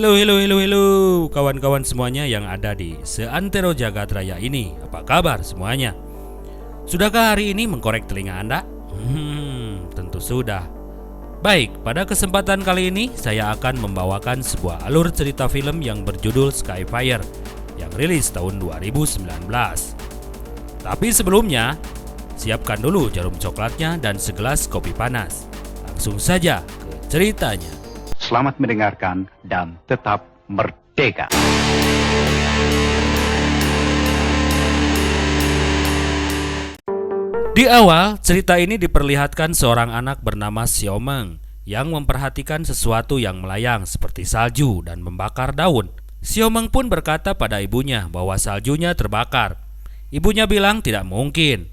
Hello kawan-kawan semuanya yang ada di seantero jagat raya ini. Apa kabar semuanya? Sudahkah hari ini mengkorek telinga Anda? Tentu sudah. Baik, pada kesempatan kali ini saya akan membawakan sebuah alur cerita film yang berjudul Skyfire yang rilis tahun 2019. Tapi sebelumnya, siapkan dulu jarum coklatnya dan segelas kopi panas. Langsung saja ke ceritanya. Selamat mendengarkan dan tetap merdeka. Di awal, cerita ini diperlihatkan seorang anak bernama Xiaomeng yang memperhatikan sesuatu yang melayang seperti salju dan membakar daun. Xiaomeng pun berkata pada ibunya bahwa saljunya terbakar. Ibunya bilang tidak mungkin.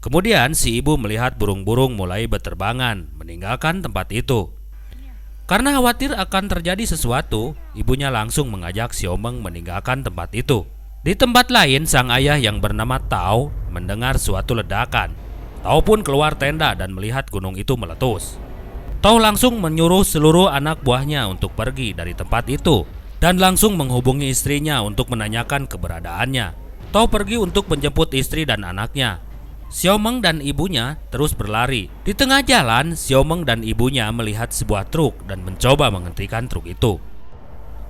Kemudian si ibu melihat burung-burung mulai berterbangan meninggalkan tempat itu. Karena khawatir akan terjadi sesuatu, ibunya langsung mengajak Xiaomeng meninggalkan tempat itu. Di tempat lain, sang ayah yang bernama Tao mendengar suatu ledakan. Tao pun keluar tenda dan melihat gunung itu meletus. Tao langsung menyuruh seluruh anak buahnya untuk pergi dari tempat itu dan langsung menghubungi istrinya untuk menanyakan keberadaannya. Tao pergi untuk menjemput istri dan anaknya. Xiaomeng dan ibunya terus berlari. Di tengah jalan, Xiaomeng dan ibunya melihat sebuah truk dan mencoba menghentikan truk itu.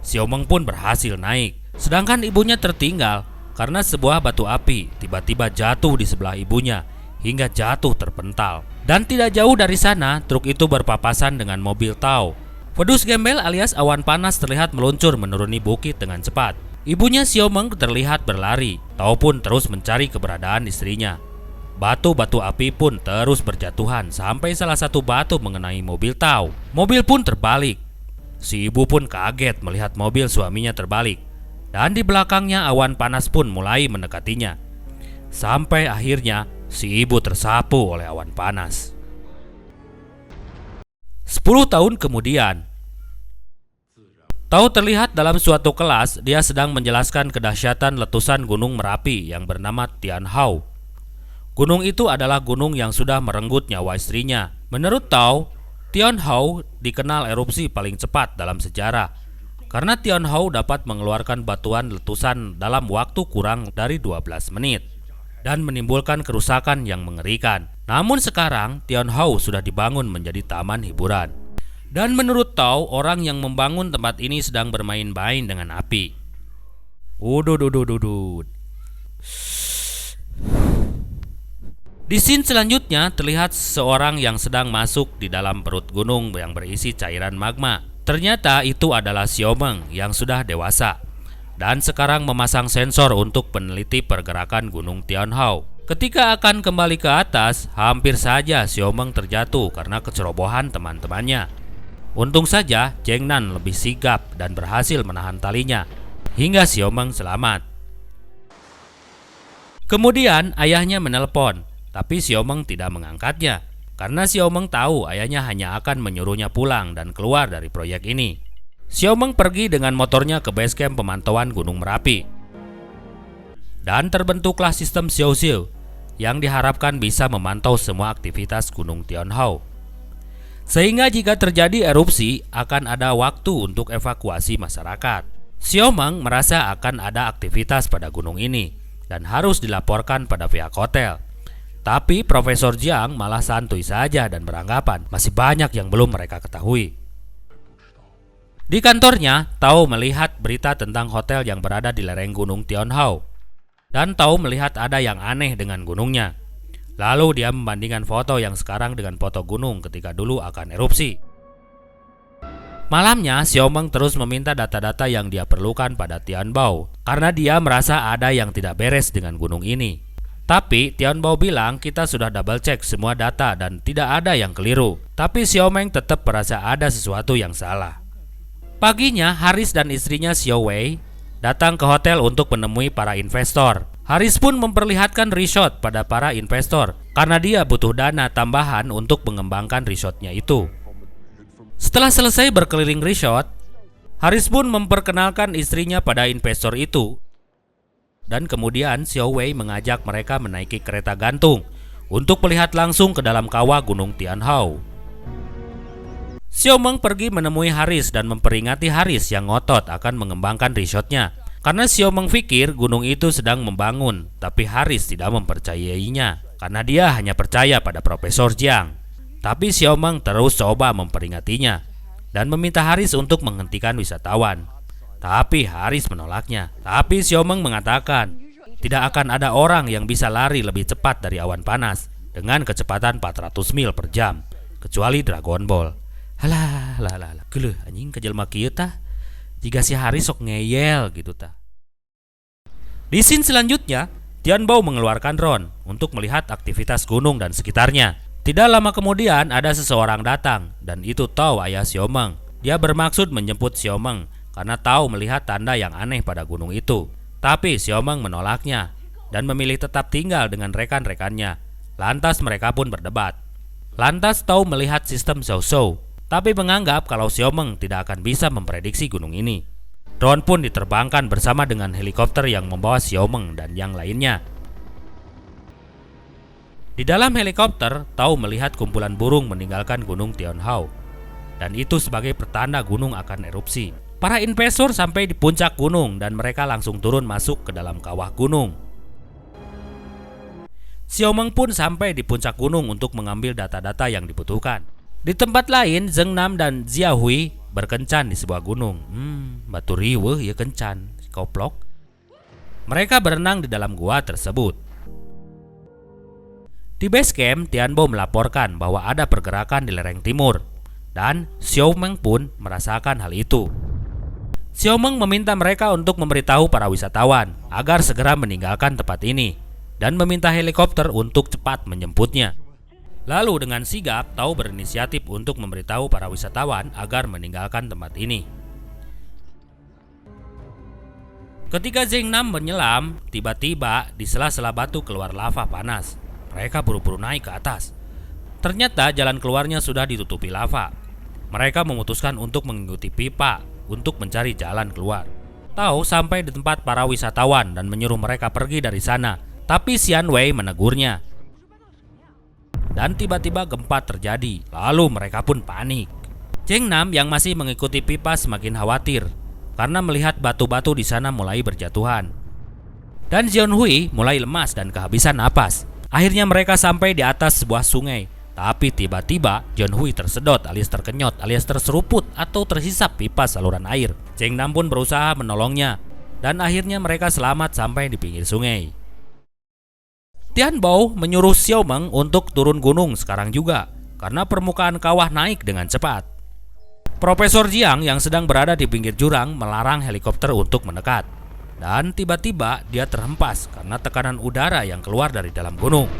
Xiaomeng pun berhasil naik, sedangkan ibunya tertinggal karena sebuah batu api tiba-tiba jatuh di sebelah ibunya hingga jatuh terpental. Dan tidak jauh dari sana, truk itu berpapasan dengan mobil Tao. Wedus gembel alias awan panas terlihat meluncur menuruni bukit dengan cepat. Ibunya Xiaomeng terlihat berlari. Tao pun terus mencari keberadaan istrinya. Batu-batu api pun terus berjatuhan sampai salah satu batu mengenai mobil Tao. Mobil pun terbalik. Si ibu pun kaget melihat mobil suaminya terbalik. Dan di belakangnya awan panas pun mulai mendekatinya. Sampai akhirnya si ibu tersapu oleh awan panas. 10 tahun kemudian, Tao terlihat dalam suatu kelas. Dia sedang menjelaskan kedahsyatan letusan gunung Merapi yang bernama Tianhao. Gunung itu adalah gunung yang sudah merenggut nyawa istrinya. Menurut Tao, Tianhao dikenal erupsi paling cepat dalam sejarah karena Tianhao dapat mengeluarkan batuan letusan dalam waktu kurang dari 12 menit dan menimbulkan kerusakan yang mengerikan. Namun sekarang Tianhao sudah dibangun menjadi taman hiburan. Dan menurut Tao, orang yang membangun tempat ini sedang bermain-main dengan api. Di scene selanjutnya terlihat seorang yang sedang masuk di dalam perut gunung yang berisi cairan magma. Ternyata itu adalah Xiaomeng yang sudah dewasa dan sekarang memasang sensor untuk meneliti pergerakan gunung Tianhao. Ketika akan kembali ke atas, hampir saja Xiaomeng terjatuh karena kecerobohan teman-temannya. Untung saja Zheng Nan lebih sigap dan berhasil menahan talinya hingga Xiaomeng selamat. Kemudian ayahnya menelpon. Tapi Xiaomeng tidak mengangkatnya karena Xiaomeng tahu ayahnya hanya akan menyuruhnya pulang dan keluar dari proyek ini. Xiaomeng pergi dengan motornya ke base camp pemantauan Gunung Merapi. Dan terbentuklah sistem Xiaoxiu yang diharapkan bisa memantau semua aktivitas Gunung Tianhao. Sehingga jika terjadi erupsi akan ada waktu untuk evakuasi masyarakat. Xiaomeng merasa akan ada aktivitas pada gunung ini dan harus dilaporkan pada pihak hotel. Tapi Profesor Jiang malah santuy saja dan beranggapan masih banyak yang belum mereka ketahui. Di kantornya, Tao melihat berita tentang hotel yang berada di lereng gunung Tianhao. Dan Tao melihat ada yang aneh dengan gunungnya. Lalu dia membandingkan foto yang sekarang dengan foto gunung ketika dulu akan erupsi. Malamnya, Xiaomeng terus meminta data-data yang dia perlukan pada Tianbao karena dia merasa ada yang tidak beres dengan gunung ini. Tapi Tianbao bilang kita sudah double check semua data dan tidak ada yang keliru. Tapi Xiaomeng tetap merasa ada sesuatu yang salah. Paginya, Haris dan istrinya Xiao Wei datang ke hotel untuk menemui para investor. Haris pun memperlihatkan resort pada para investor karena dia butuh dana tambahan untuk mengembangkan resortnya itu. Setelah selesai berkeliling resort, Haris pun memperkenalkan istrinya pada investor itu. Dan kemudian Xiao Wei mengajak mereka menaiki kereta gantung untuk melihat langsung ke dalam kawah Gunung Tianhao. Xiao Meng pergi menemui Haris dan memperingati Haris yang ngotot akan mengembangkan risetnya. Karena Xiao Meng pikir gunung itu sedang membangun, tapi Haris tidak mempercayainya karena dia hanya percaya pada Profesor Jiang. Tapi Xiao Meng terus coba memperingatinya dan meminta Haris untuk menghentikan wisatawan. Tapi Haris menolaknya. Tapi Xiao Meng mengatakan, tidak akan ada orang yang bisa lari lebih cepat dari awan panas dengan kecepatan 400 mil per jam, kecuali Dragon Ball. Halah, geuleuh anjing ka jelema kieu tah. Jika si Haris sok ngeyel gitu tah. Di scene selanjutnya, Tian Bao mengeluarkan drone untuk melihat aktivitas gunung dan sekitarnya. Tidak lama kemudian ada seseorang datang dan itu tahu ayah Xiao Meng. Dia bermaksud menjemput Xiao Meng karena tahu melihat tanda yang aneh pada gunung itu. Tapi Xiao Meng menolaknya dan memilih tetap tinggal dengan rekan-rekannya. Lantas mereka pun berdebat. Lantas Tao melihat sistem Zhou Shou, tapi menganggap kalau Xiao Meng tidak akan bisa memprediksi gunung ini. Drone pun diterbangkan bersama dengan helikopter yang membawa Xiao Meng dan yang lainnya. Di dalam helikopter, Tao melihat kumpulan burung meninggalkan gunung Tianhao, dan itu sebagai pertanda gunung akan erupsi. Para investor sampai di puncak gunung dan mereka langsung turun masuk ke dalam kawah gunung. Xiao Meng pun sampai di puncak gunung untuk mengambil data-data yang dibutuhkan. Di tempat lain, Zheng Nam dan Jia Hui berkencan di sebuah gunung. Batu riweuh ya kencan, koplok. Mereka berenang di dalam gua tersebut. Di base camp, Tian Bao melaporkan bahwa ada pergerakan di lereng timur, dan Xiao Meng pun merasakan hal itu. Xiao Meng meminta mereka untuk memberitahu para wisatawan agar segera meninggalkan tempat ini dan meminta helikopter untuk cepat menjemputnya. Lalu dengan sigap, Tao berinisiatif untuk memberitahu para wisatawan agar meninggalkan tempat ini. Ketika Zheng Nam menyelam, tiba-tiba di sela-sela batu keluar lava panas. Mereka buru-buru naik ke atas. Ternyata jalan keluarnya sudah ditutupi lava. Mereka memutuskan untuk mengikuti pipa untuk mencari jalan keluar. Tao sampai di tempat para wisatawan dan menyuruh mereka pergi dari sana. Tapi Xian Wei menegurnya. Dan tiba-tiba gempa terjadi. Lalu mereka pun panik. Zheng Nam yang masih mengikuti pipa semakin khawatir karena melihat batu-batu di sana mulai berjatuhan. Dan Jian Hui mulai lemas dan kehabisan napas. Akhirnya mereka sampai di atas sebuah sungai. Tapi tiba-tiba Jian Hui tersedot alias terkenyot alias terseruput atau terhisap pipa saluran air. Zheng Nam pun berusaha menolongnya. Dan akhirnya mereka selamat sampai di pinggir sungai. Tian Bao menyuruh Xiao Meng untuk turun gunung sekarang juga karena permukaan kawah naik dengan cepat. Profesor Jiang yang sedang berada di pinggir jurang melarang helikopter untuk mendekat. Dan tiba-tiba dia terhempas karena tekanan udara yang keluar dari dalam gunung.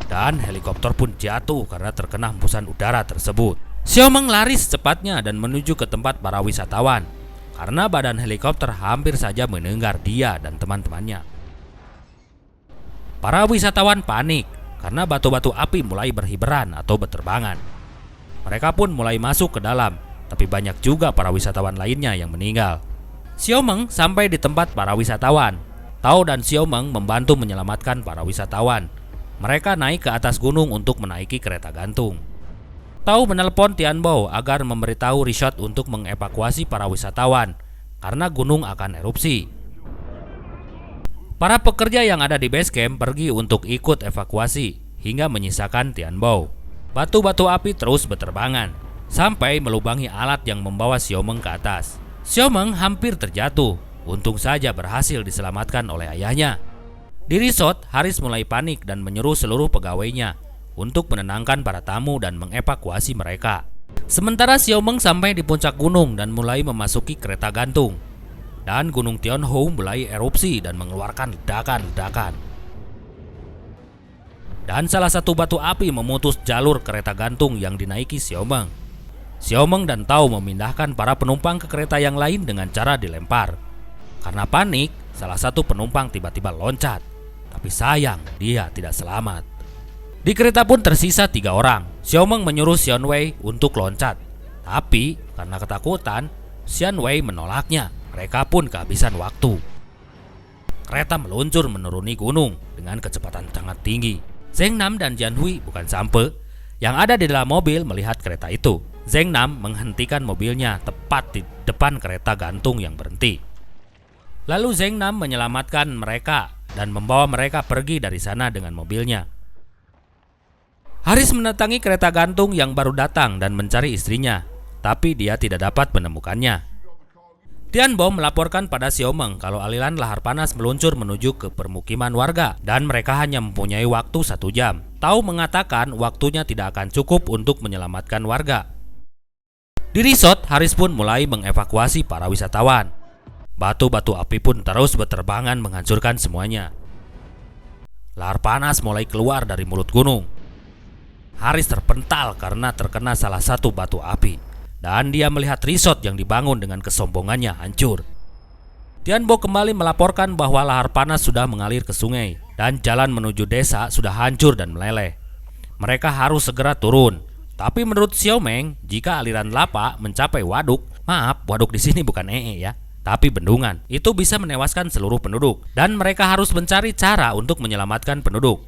Dan helikopter pun jatuh karena terkena hembusan udara tersebut. Xiao Meng lari secepatnya dan menuju ke tempat para wisatawan karena badan helikopter hampir saja menenggar dia dan teman-temannya. Para wisatawan panik karena batu-batu api mulai berhiberan atau berterbangan. Mereka pun mulai masuk ke dalam, tapi banyak juga para wisatawan lainnya yang meninggal. Xiao Meng sampai di tempat para wisatawan. Tao dan Xiao Meng membantu menyelamatkan para wisatawan. Mereka naik ke atas gunung untuk menaiki kereta gantung. Tao menelpon Tian Bao agar memberitahu resort untuk mengevakuasi para wisatawan karena gunung akan erupsi. Para pekerja yang ada di base camp pergi untuk ikut evakuasi hingga menyisakan Tian Bao. Batu-batu api terus berterbangan sampai melubangi alat yang membawa Xiao Meng ke atas. Xiao Meng hampir terjatuh. Untung saja berhasil diselamatkan oleh ayahnya. Di resort, Haris mulai panik dan menyuruh seluruh pegawainya untuk menenangkan para tamu dan mengevakuasi mereka. Sementara Xiao Meng sampai di puncak gunung dan mulai memasuki kereta gantung. Dan gunung Tianhou mulai erupsi dan mengeluarkan ledakan-ledakan. Dan salah satu batu api memutus jalur kereta gantung yang dinaiki Xiao Meng. Xiao Meng dan Tao memindahkan para penumpang ke kereta yang lain dengan cara dilempar. Karena panik, salah satu penumpang tiba-tiba loncat. Tapi sayang, dia tidak selamat. Di kereta pun tersisa 3 orang. Xiao Meng menyuruh Xian Wei untuk loncat. Tapi karena ketakutan, Xian Wei menolaknya. Mereka pun kehabisan waktu. Kereta meluncur menuruni gunung dengan kecepatan sangat tinggi. Zheng Nam dan Jian Hui bukan sampe yang ada di dalam mobil melihat kereta itu. Zheng Nam menghentikan mobilnya tepat di depan kereta gantung yang berhenti. Lalu Zheng Nam menyelamatkan mereka dan membawa mereka pergi dari sana dengan mobilnya. Haris mendatangi kereta gantung yang baru datang dan mencari istrinya, tapi dia tidak dapat menemukannya. Tian Bo melaporkan pada Xiao Meng kalau aliran lahar panas meluncur menuju ke permukiman warga dan mereka hanya mempunyai waktu 1 jam. Tao mengatakan waktunya tidak akan cukup untuk menyelamatkan warga. Di resort, Haris pun mulai mengevakuasi para wisatawan. Batu-batu api pun terus berterbangan menghancurkan semuanya. Lahar panas mulai keluar dari mulut gunung. Haris terpental karena terkena salah satu batu api, dan dia melihat resort yang dibangun dengan kesombongannya hancur. Tian Bo kembali melaporkan bahwa lahar panas sudah mengalir ke sungai dan jalan menuju desa sudah hancur dan meleleh. Mereka harus segera turun. Tapi menurut Xiao Meng, jika aliran lava mencapai waduk, waduk di sini bukan ya, tapi bendungan, itu bisa menewaskan seluruh penduduk dan mereka harus mencari cara untuk menyelamatkan penduduk.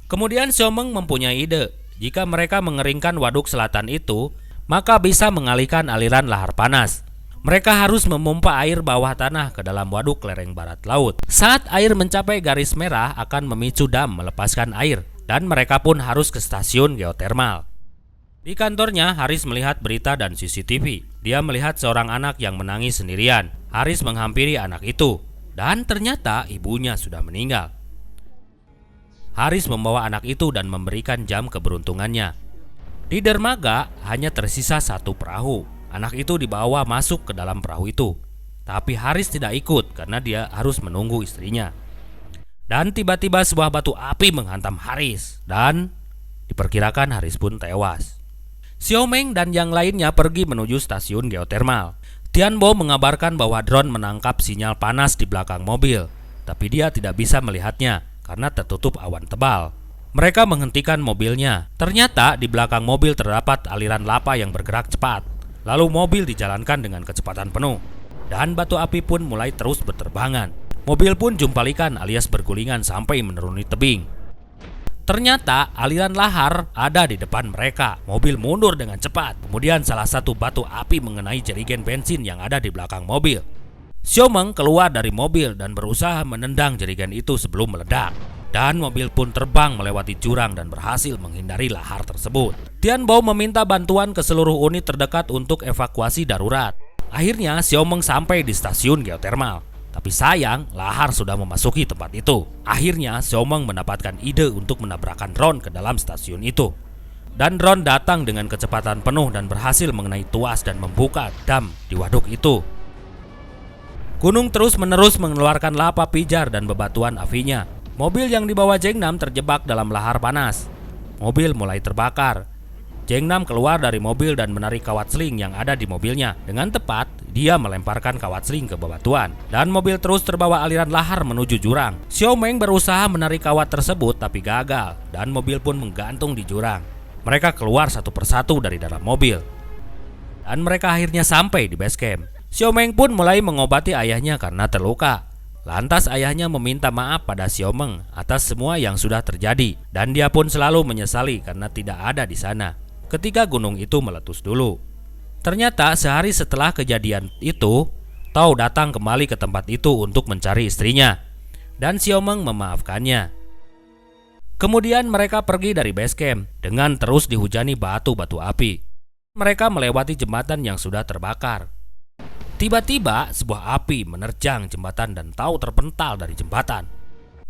Kemudian Xiao Meng mempunyai ide, jika mereka mengeringkan waduk selatan itu, maka bisa mengalihkan aliran lahar panas. Mereka harus memompa air bawah tanah ke dalam waduk lereng barat laut. Saat air mencapai garis merah akan memicu dam melepaskan air dan mereka pun harus ke stasiun geotermal. Di kantornya, Haris melihat berita dan CCTV. Dia melihat seorang anak yang menangis sendirian. Haris menghampiri anak itu dan ternyata ibunya sudah meninggal. Haris membawa anak itu dan memberikan jam keberuntungannya. Di dermaga hanya tersisa 1 perahu. Anak itu dibawa masuk ke dalam perahu itu. Tapi Haris tidak ikut karena dia harus menunggu istrinya. Dan tiba-tiba sebuah batu api menghantam Haris dan diperkirakan Haris pun tewas. Xiao Meng dan yang lainnya pergi menuju stasiun geotermal. Tian Bo mengabarkan bahwa drone menangkap sinyal panas di belakang mobil, tapi dia tidak bisa melihatnya karena tertutup awan tebal. Mereka menghentikan mobilnya. Ternyata di belakang mobil terdapat aliran lava yang bergerak cepat. Lalu mobil dijalankan dengan kecepatan penuh dan batu api pun mulai terus berterbangan. Mobil pun jumpalikan alias bergulingan sampai menuruni tebing. Ternyata aliran lahar ada di depan mereka. Mobil mundur dengan cepat. Kemudian salah satu batu api mengenai jerigen bensin yang ada di belakang mobil. Xiao Meng keluar dari mobil dan berusaha menendang jerigen itu sebelum meledak. Dan mobil pun terbang melewati jurang dan berhasil menghindari lahar tersebut. Tian Bo meminta bantuan ke seluruh unit terdekat untuk evakuasi darurat. Akhirnya Xiao Meng sampai di stasiun geotermal. Tapi sayang, lahar sudah memasuki tempat itu. Akhirnya, Xiao Meng mendapatkan ide untuk menabrakkan drone ke dalam stasiun itu. Dan drone datang dengan kecepatan penuh dan berhasil mengenai tuas dan membuka dam di waduk itu. Gunung terus-menerus mengeluarkan lava pijar dan bebatuan apinya. Mobil yang dibawa Zheng Nam terjebak dalam lahar panas. Mobil mulai terbakar. Zheng Nam keluar dari mobil dan menarik kawat seling yang ada di mobilnya. Dengan tepat, dia melemparkan kawat seling ke bebatuan. Dan mobil terus terbawa aliran lahar menuju jurang. Xiao Meng berusaha menarik kawat tersebut tapi gagal. Dan mobil pun menggantung di jurang. Mereka keluar satu persatu dari dalam mobil. Dan mereka akhirnya sampai di base camp. Xiao Meng pun mulai mengobati ayahnya karena terluka. Lantas ayahnya meminta maaf pada Xiao Meng atas semua yang sudah terjadi. Dan dia pun selalu menyesali karena tidak ada di sana ketika gunung itu meletus dulu. Ternyata sehari setelah kejadian itu, Tao datang kembali ke tempat itu untuk mencari istrinya, dan Xiao Meng memaafkannya. Kemudian mereka pergi dari base camp dengan terus dihujani batu-batu api. Mereka melewati jembatan yang sudah terbakar. Tiba-tiba sebuah api menerjang jembatan dan Tao terpental dari jembatan.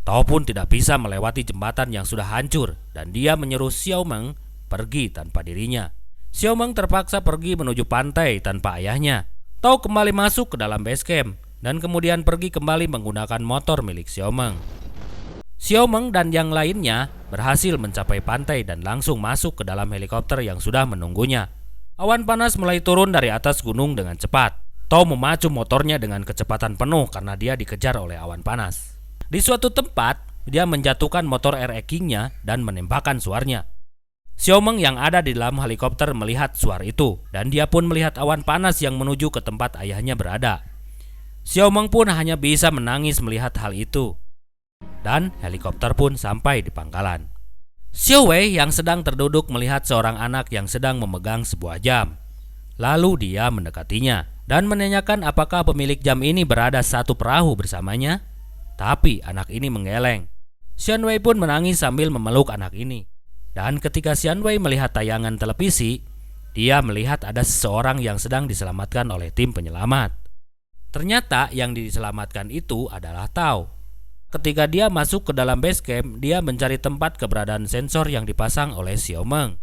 Tao pun tidak bisa melewati jembatan yang sudah hancur dan dia menyuruh Xiao Meng pergi tanpa dirinya. Xiao Meng terpaksa pergi menuju pantai tanpa ayahnya. Tao kembali masuk ke dalam base camp dan kemudian pergi kembali menggunakan motor milik Xiao Meng. Xiao Meng dan yang lainnya berhasil mencapai pantai dan langsung masuk ke dalam helikopter yang sudah menunggunya. Awan panas mulai turun dari atas gunung dengan cepat. Tao memacu motornya dengan kecepatan penuh karena dia dikejar oleh awan panas. Di suatu tempat, dia menjatuhkan motor RE King-nya dan menembakkan suarnya. Xiao Meng yang ada di dalam helikopter melihat suara itu dan dia pun melihat awan panas yang menuju ke tempat ayahnya berada. Xiao Meng pun hanya bisa menangis melihat hal itu. Dan helikopter pun sampai di pangkalan. Xiao Wei yang sedang terduduk melihat seorang anak yang sedang memegang sebuah jam. Lalu dia mendekatinya dan menanyakan apakah pemilik jam ini berada satu perahu bersamanya. Tapi anak ini menggeleng. Xianwei pun menangis sambil memeluk anak ini. Dan ketika Xianwei melihat tayangan televisi, dia melihat ada seseorang yang sedang diselamatkan oleh tim penyelamat. Ternyata yang diselamatkan itu adalah Tao. Ketika dia masuk ke dalam base camp, dia mencari tempat keberadaan sensor yang dipasang oleh Xiao Meng.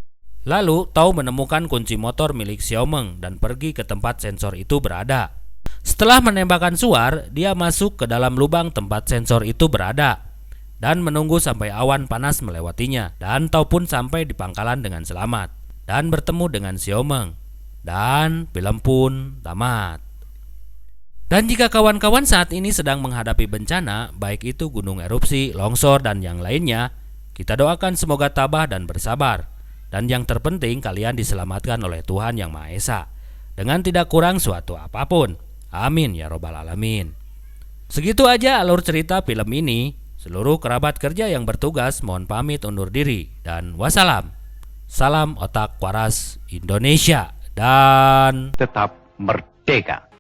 Lalu Tao menemukan kunci motor milik Xiao Meng dan pergi ke tempat sensor itu berada. Setelah menembakkan suar, dia masuk ke dalam lubang tempat sensor itu berada dan menunggu sampai awan panas melewatinya. Dan Tao pun sampai di pangkalan dengan selamat dan bertemu dengan Xiao Meng. Dan film pun tamat. Dan jika kawan-kawan saat ini sedang menghadapi bencana, baik itu gunung erupsi, longsor, dan yang lainnya, kita doakan semoga tabah dan bersabar. Dan yang terpenting kalian diselamatkan oleh Tuhan Yang Maha Esa dengan tidak kurang suatu apapun. Amin ya robbal alamin. Segitu aja alur cerita film ini. Seluruh kerabat kerja yang bertugas mohon pamit undur diri dan wassalam. Salam otak waras Indonesia dan tetap merdeka.